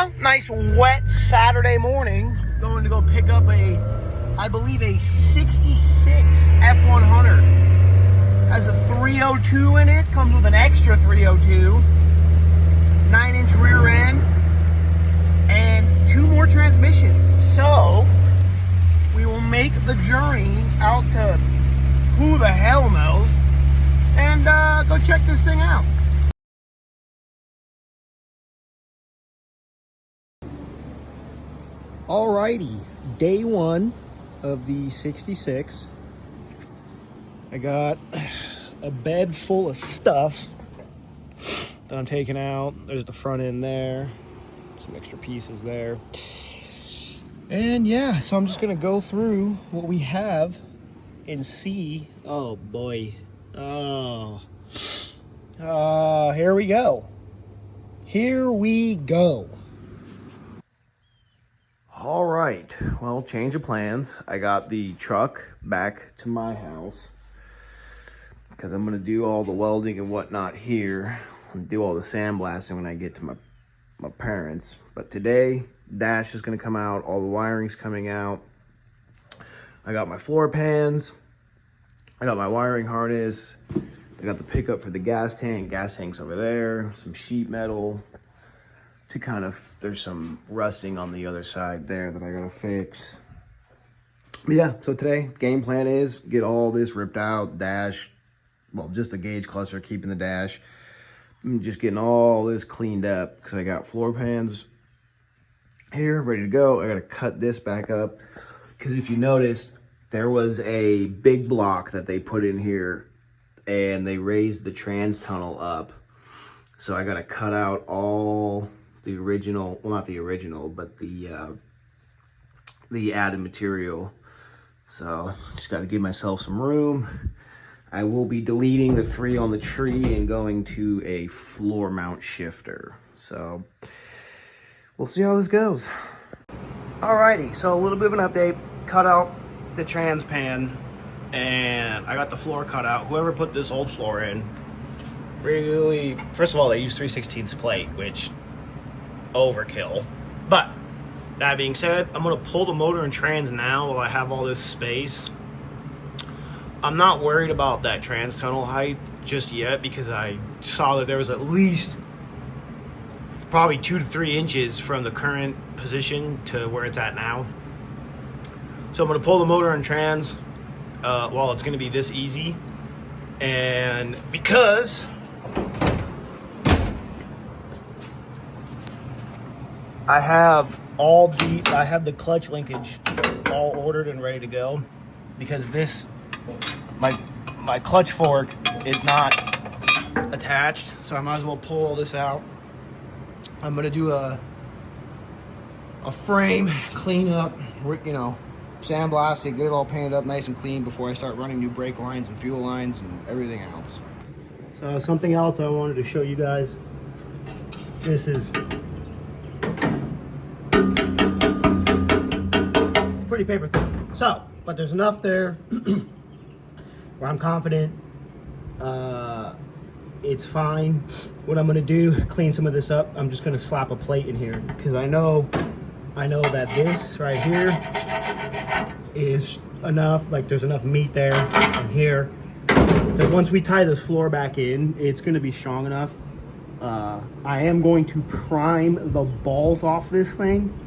Well, nice wet Saturday morning. Going to go pick up I believe a 66 F-100. Has a 302 in it. Comes with an extra 302. 9-inch rear end. And 2 more transmissions. So, we will make the journey out to who the hell knows. And go check this thing out. Alrighty, day 1 of the 66. I got a bed full of stuff that I'm taking out. There's the front end there, some extra pieces there. And yeah, so I'm just gonna go through what we have and see. Oh boy. Here we go. Here we go. All right, well, change of plans. I got the truck back to my house because I'm gonna do all the welding and whatnot here and do all the sandblasting when I get to my parents. But today, dash is gonna come out, all the wiring's coming out. I got my floor pans, I got my wiring harness, I got the pickup for the gas tank's over there, some sheet metal, to kind of, there's some rusting on the other side there that I gotta fix. But yeah, so today, game plan is get all this ripped out, dash, well, just the gauge cluster, keeping the dash. I'm just getting all this cleaned up because I got floor pans here, ready to go. I gotta cut this back up because if you noticed, there was a big block that they put in here and they raised the trans tunnel up. So I gotta cut out all the original, well, not the original, but the added material. So just got to give myself some room. I will be deleting the 3 on the tree and going to a floor mount shifter. So we'll see how this goes. Alrighty, so a little bit of an update. Cut out the trans pan and I got the floor cut out. Whoever put this old floor in, really, first of all, they use 3/16 plate, which overkill. But that being said, I'm gonna pull the motor and trans now while I have all this space. I'm not worried about that trans tunnel height just yet because I saw that there was at least probably 2 to 3 inches from the current position to where it's at now. So I'm gonna pull the motor and trans while it's gonna be this easy. And because I have the clutch linkage all ordered and ready to go because this, my clutch fork is not attached, so I might as well pull all this out. I'm gonna do a frame clean up, you know, sandblast it, get it all painted up nice and clean before I start running new brake lines and fuel lines and everything else. So something else I wanted to show you guys. This is pretty paper thin. So, but there's enough there where I'm confident it's fine. What I'm gonna do, clean some of this up. I'm just gonna slap a plate in here because I know that this right here is enough, like there's enough meat there and here. Because once we tie this floor back in, it's gonna be strong enough. I am going to prime the balls off this thing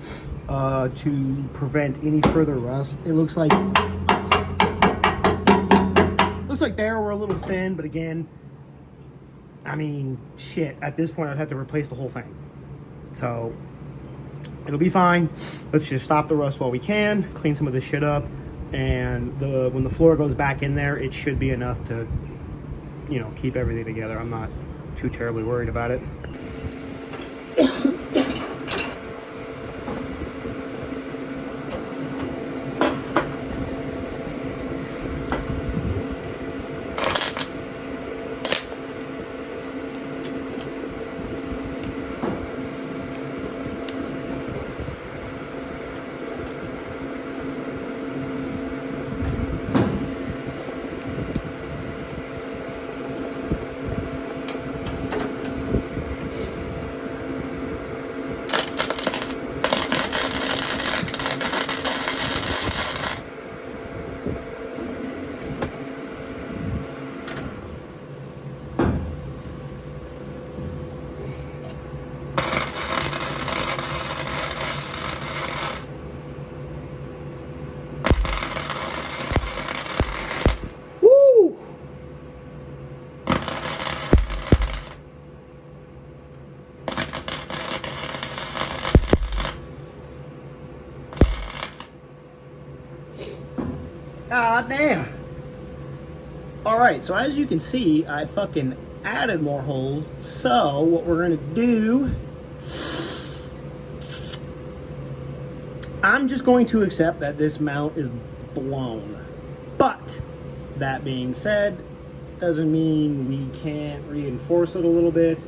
to prevent any further rust. It looks like there were a little thin, but again, I mean, shit, at this point I'd have to replace the whole thing. So it'll be fine. Let's just stop the rust while we can, clean some of this shit up, and when the floor goes back in there, it should be enough to, you know, keep everything together. I'm not too terribly worried about it. God damn. Alright, so as you can see, I fucking added more holes. So, what we're gonna do... I'm just going to accept that this mount is blown. But, that being said, doesn't mean we can't reinforce it a little bit.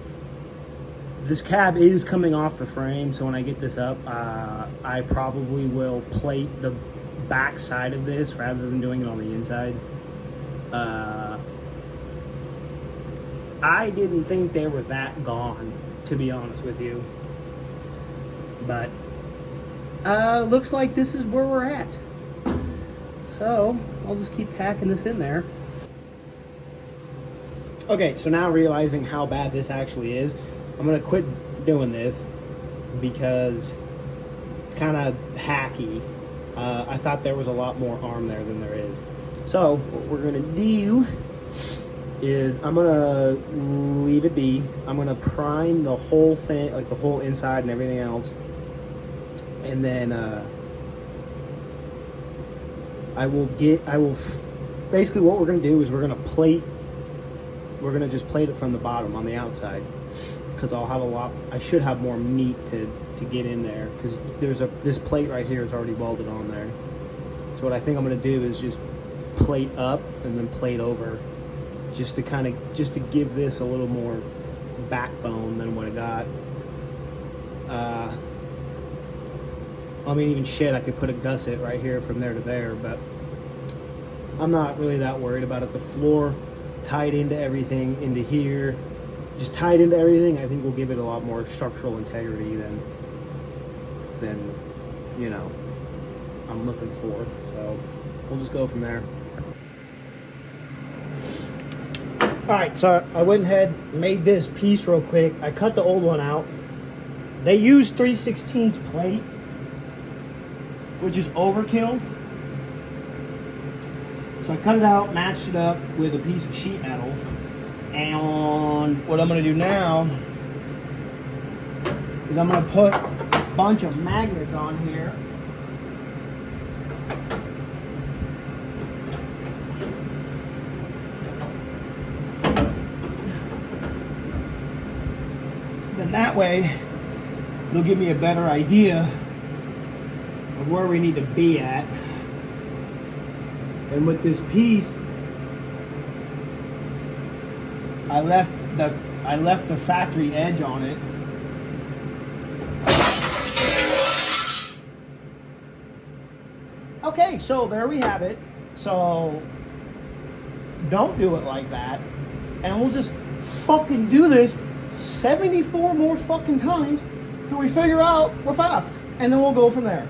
This cab is coming off the frame, so when I get this up, I probably will plate the back side of this rather than doing it on the inside. I didn't think they were that gone, to be honest with you. But looks like this is where we're at. So I'll just keep tacking this in there. Okay, so now realizing how bad this actually is, I'm gonna quit doing this because it's kind of hacky. I thought there was a lot more arm there than there is. So what we're gonna do is I'm gonna leave it be. I'm gonna prime the whole thing, like the whole inside and everything else, and then basically what we're gonna do is we're gonna just plate it from the bottom on the outside, because I should have more meat to get in there, because this plate right here is already welded on there. So what I think I'm gonna do is just plate up and then plate over, just to give this a little more backbone than what I got. I mean, even shit, I could put a gusset right here from there to there, but I'm not really that worried about it. The floor tied into everything, into here, just tied into everything, I think will give it a lot more structural integrity than you know, I'm looking for. So we'll just go from there. Alright, so I went ahead and made this piece real quick. I cut the old one out. They use 3/16 plate, which is overkill. So I cut it out, matched it up with a piece of sheet metal. And what I'm going to do now is I'm going to put a bunch of magnets on here. Then that way, it'll give me a better idea of where we need to be at. And with this piece, I left the factory edge on it. Okay, so there we have it. So don't do it like that. And we'll just fucking do this 74 more fucking times till we figure out we're fucked. And then we'll go from there.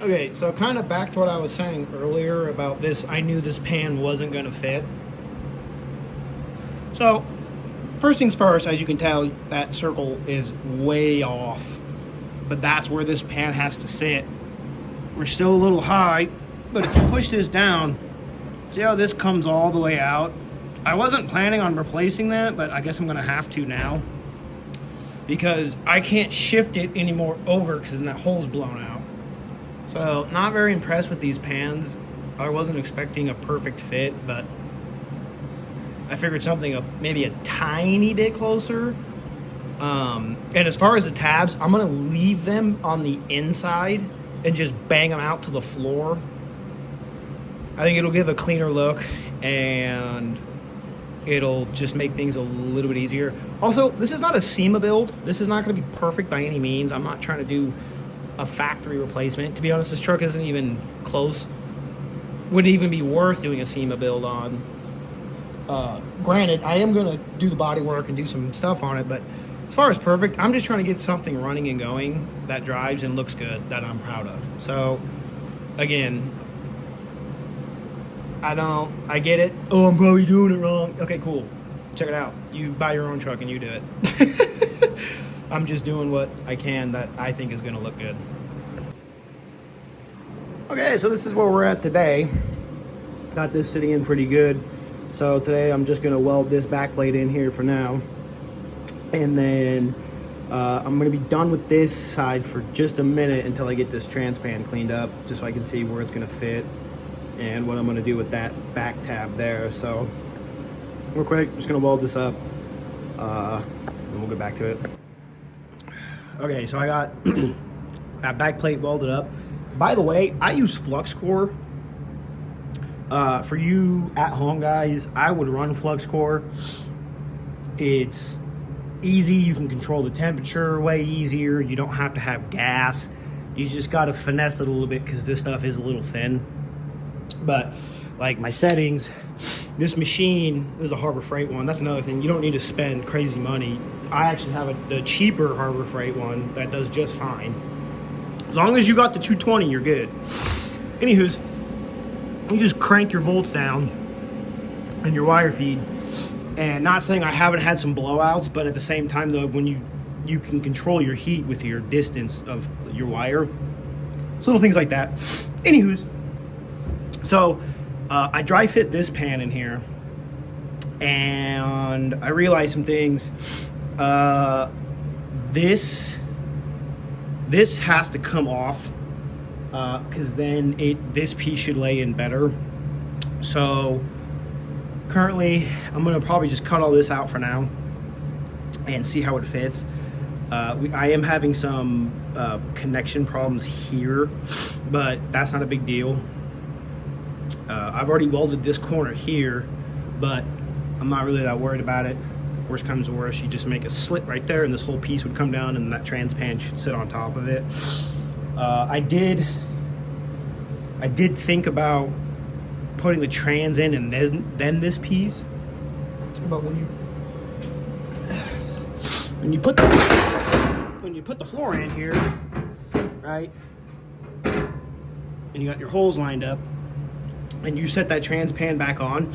Okay, so kind of back to what I was saying earlier about this. I knew this pan wasn't going to fit. So, first things first, as you can tell, that circle is way off. But that's where this pan has to sit. We're still a little high, but if you push this down, see how this comes all the way out? I wasn't planning on replacing that, but I guess I'm going to have to now. Because I can't shift it anymore over because then that hole's blown out. So, not very impressed with these pans. I wasn't expecting a perfect fit, but I figured something maybe a tiny bit closer. And as far as the tabs, I'm going to leave them on the inside and just bang them out to the floor. I think it'll give a cleaner look and it'll just make things a little bit easier. Also, this is not a SEMA build. This is not going to be perfect by any means. I'm not trying to do a factory replacement. To be honest, this truck isn't even close. Wouldn't even be worth doing a SEMA build on. Granted, I am going to do the body work and do some stuff on it, but as far as perfect, I'm just trying to get something running and going that drives and looks good, that I'm proud of. So, again, I get it. Oh, I'm probably doing it wrong. Okay, cool. Check it out. You buy your own truck and you do it. I'm just doing what I can that I think is going to look good. Okay, so this is where we're at today. Got this sitting in pretty good. So today I'm just going to weld this back plate in here for now. And then I'm going to be done with this side for just a minute until I get this trans pan cleaned up, just so I can see where it's going to fit and what I'm going to do with that back tab there. So real quick, just going to weld this up and we'll get back to it. Okay, so I got that back plate welded up. By the way, I use flux core. For you at home guys, I would run flux core. It's easy. You can control the temperature way easier. You don't have to have gas. You just got to finesse it a little bit because this stuff is a little thin. But like my settings, this machine, this is a Harbor Freight one. That's another thing. You don't need to spend crazy money. I actually have the cheaper Harbor Freight one that does just fine. As long as you got the 220, you're good. Anywho's, you just crank your volts down and your wire feed. And not saying I haven't had some blowouts, but at the same time though, when you can control your heat with your distance of your wire. So little things like that. Anywho's, so I dry fit this pan in here and I realized some things. This has to come off because then this piece should lay in better. So currently I'm gonna probably just cut all this out for now and see how it fits. I am having some connection problems here, but that's not a big deal. I've already welded this corner here, but I'm not really that worried about it. Worst comes to worst, you just make a slit right there and this whole piece would come down and that trans pan should sit on top of it. I did think about putting the trans in and then this piece, but when you put the floor in here, right, and you got your holes lined up and you set that trans pan back on,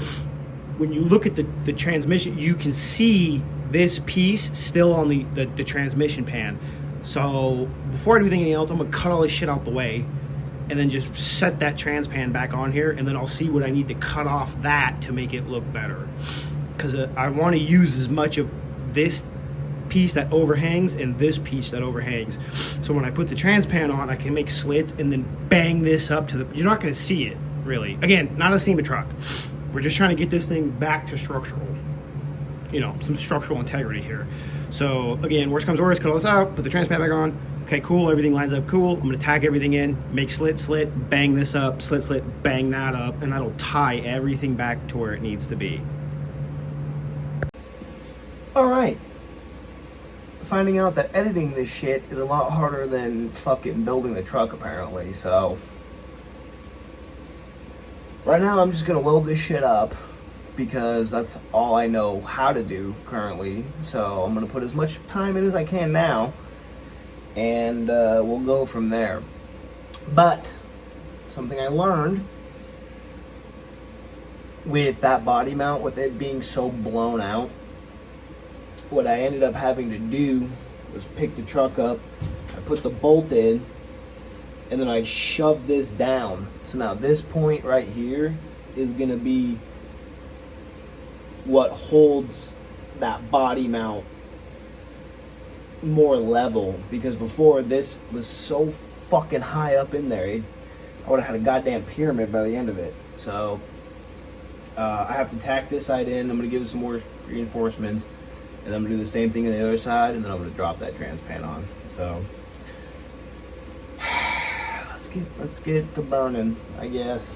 when you look at the transmission, you can see this piece still on the transmission pan. So before I do anything else, I'm gonna cut all this shit out the way and then just set that trans pan back on here, and then I'll see what I need to cut off that to make it look better. Because I want to use as much of this piece that overhangs and this piece that overhangs. So when I put the trans pan on, I can make slits and then bang this up to the, you're not gonna see it really. Again, not a SEMA truck. We're just trying to get this thing back to structural, you know, some structural integrity here. So again, worst comes to worst, cut all this out, put the trans pan back on. Okay, cool, everything lines up cool. I'm gonna tack everything in, make slit, bang this up, slit, bang that up, and that'll tie everything back to where it needs to be. All right. Finding out that editing this shit is a lot harder than fucking building the truck, apparently, so. Right now, I'm just gonna weld this shit up because that's all I know how to do currently. So I'm gonna put as much time in as I can now, and we'll go from there. But something I learned with that body mount, with it being so blown out, what I ended up having to do was pick the truck up, I put the bolt in, and then I shoved this down. So now this point right here is going to be what holds that body mount more level, because before this was so fucking high up in there, I would have had a goddamn pyramid by the end of it. So I have to tack this side in. I'm going to give it some more reinforcements, and I'm going to do the same thing on the other side, and then I'm going to drop that transpan on. So let's get to burning, I guess.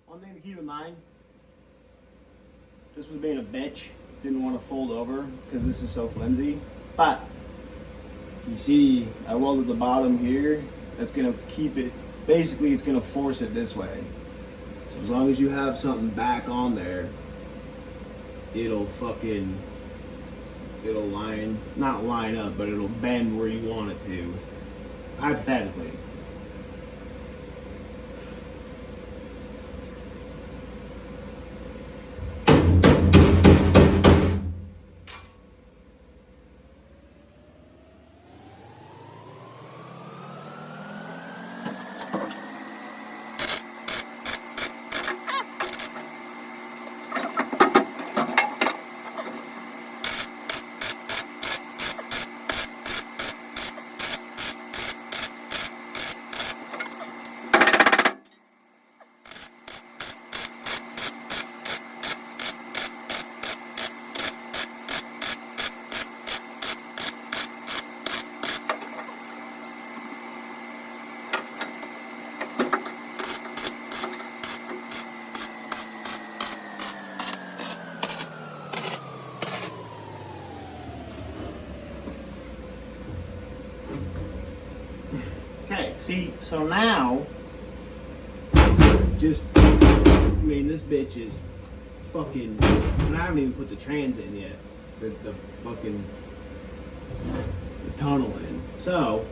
One thing to keep in mind, this was being a bitch, didn't want to fold over because this is so flimsy, but you see I welded the bottom here. That's going to keep it, basically it's going to force it this way. So as long as you have something back on there, it'll not line up, but it'll bend where you want it to, hypothetically. See, so now, this bitch is fucking, and I haven't even put the trans in yet. The fucking, the tunnel in. So,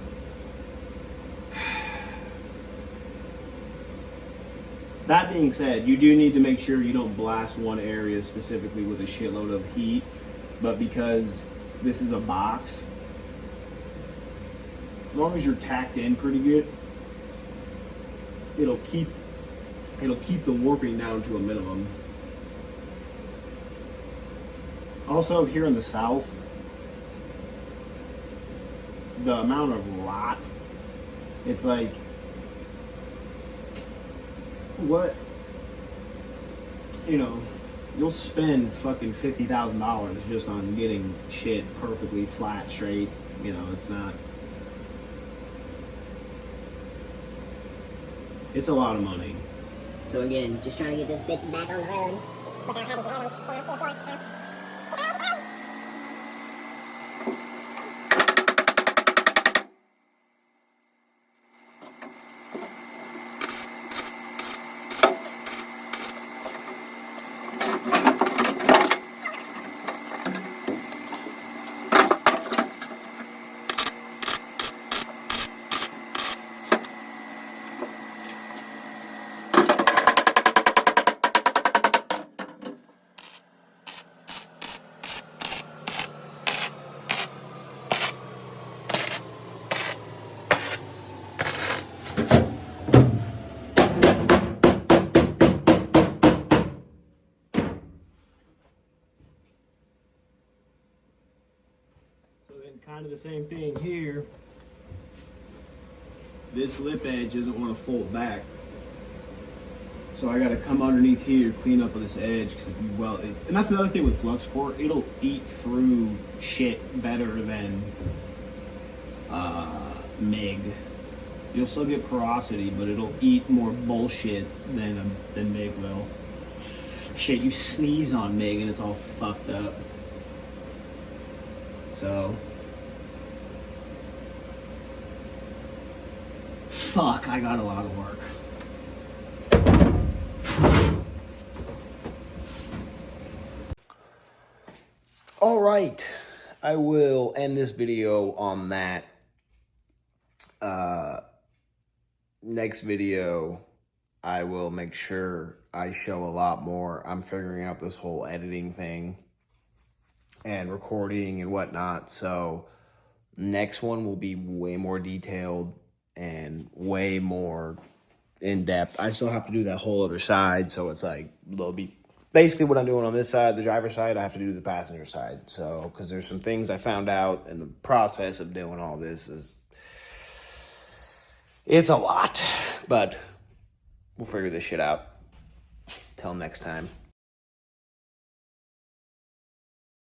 that being said, you do need to make sure you don't blast one area specifically with a shitload of heat, but because this is a box, as long as you're tacked in pretty good, it'll keep the warping down to a minimum. Also, here in the south, the amount of rot, it's like, what, you know, you'll spend fucking $50,000 just on getting shit perfectly flat, straight. You know, it's not, it's a lot of money. So again, just trying to get this bitch back on the road without having to Kind of the same thing here. This lip edge doesn't want to fold back, so I got to come underneath here, clean up this edge, because if you weld it, and that's another thing with flux core, it'll eat through shit better than MIG. You'll still get porosity, but it'll eat more bullshit than MIG will. Shit, you sneeze on MIG and it's all fucked up. So, fuck, I got a lot of work. All right, I will end this video on that. Next video, I will make sure I show a lot more. I'm figuring out this whole editing thing and recording and whatnot. So next one will be way more detailed and way more in depth. I still have to do that whole other side. So it's like, there'll be basically what I'm doing on this side, the driver's side, I have to do the passenger side. So, cause there's some things I found out in the process of doing all this it's a lot, but we'll figure this shit out. Till next time.